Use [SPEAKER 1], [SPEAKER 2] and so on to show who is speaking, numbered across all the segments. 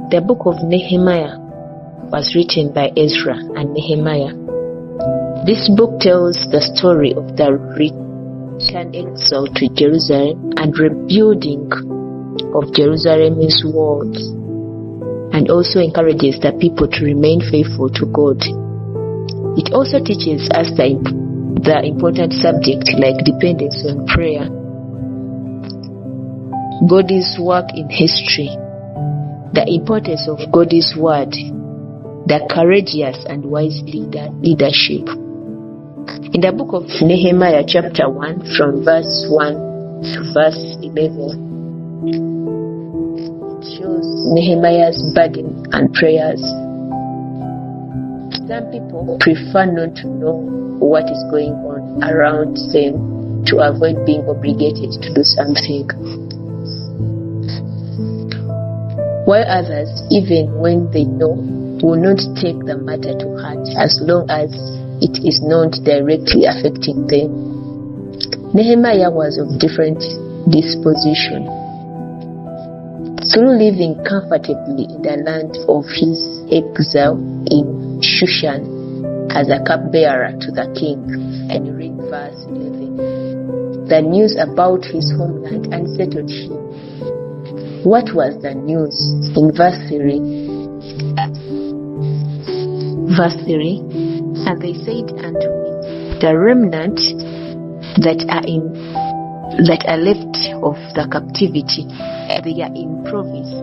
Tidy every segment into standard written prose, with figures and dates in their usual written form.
[SPEAKER 1] The book of Nehemiah was written by Ezra and Nehemiah. This book tells the story of the return exile to Jerusalem and rebuilding of Jerusalem's walls, and also encourages the people to remain faithful to God. It also teaches us the important subject like dependence on prayer, God's work in history, the importance of God's word, the courageous and wise leadership. In the book of Nehemiah chapter 1 from verse 1 to verse 11, it shows Nehemiah's burden and prayers. Some people prefer not to know what is going on around them to avoid being obligated to do something, while others, even when they know, will not take the matter to heart as long as it is not directly affecting them. Nehemiah was of different disposition. Through living comfortably in the land of his exile in Shushan as a cupbearer to the king, and you read verse 11, the news about his homeland unsettled him. What was the news? In verse 3, and they said unto me, the remnant that are left of the captivity, they are in province,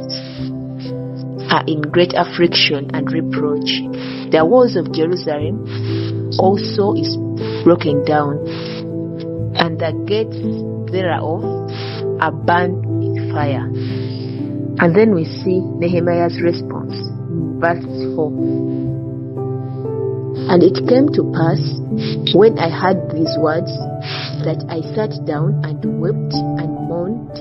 [SPEAKER 1] are in great affliction and reproach. The walls of Jerusalem also is broken down, and the gates thereof are burned with fire. And then we see Nehemiah's response, verse 4. And it came to pass, when I heard these words, that I sat down and wept and mourned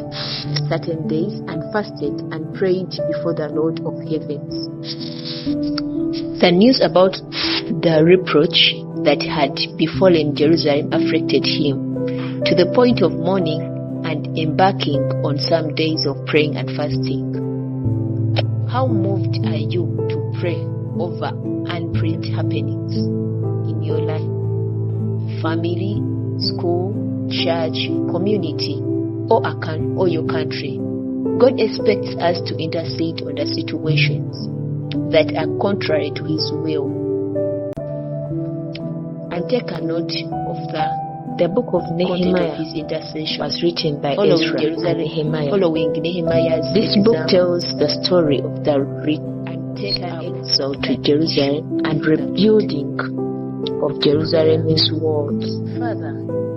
[SPEAKER 1] certain days, and fasted and prayed before the Lord of heavens. The news about the reproach that had befallen Jerusalem afflicted him, to the point of mourning and embarking on some days of praying and fasting. How moved are you to pray over unprecedented happenings in your life, family, school, church, community, or your country? God expects us to intercede on the situations that are contrary to his will. And take a note of the book of Nehemiah. His intercession was written by Ezra and Nehemiah. Following Nehemiah's this book tells the story of the return exile to Jerusalem and rebuilding of Jerusalem's walls,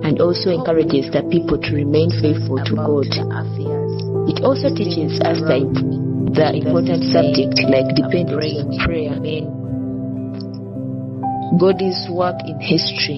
[SPEAKER 1] and also encourages the people to remain faithful to God. It also teaches us the important subject like dependence on prayer, God's work in history,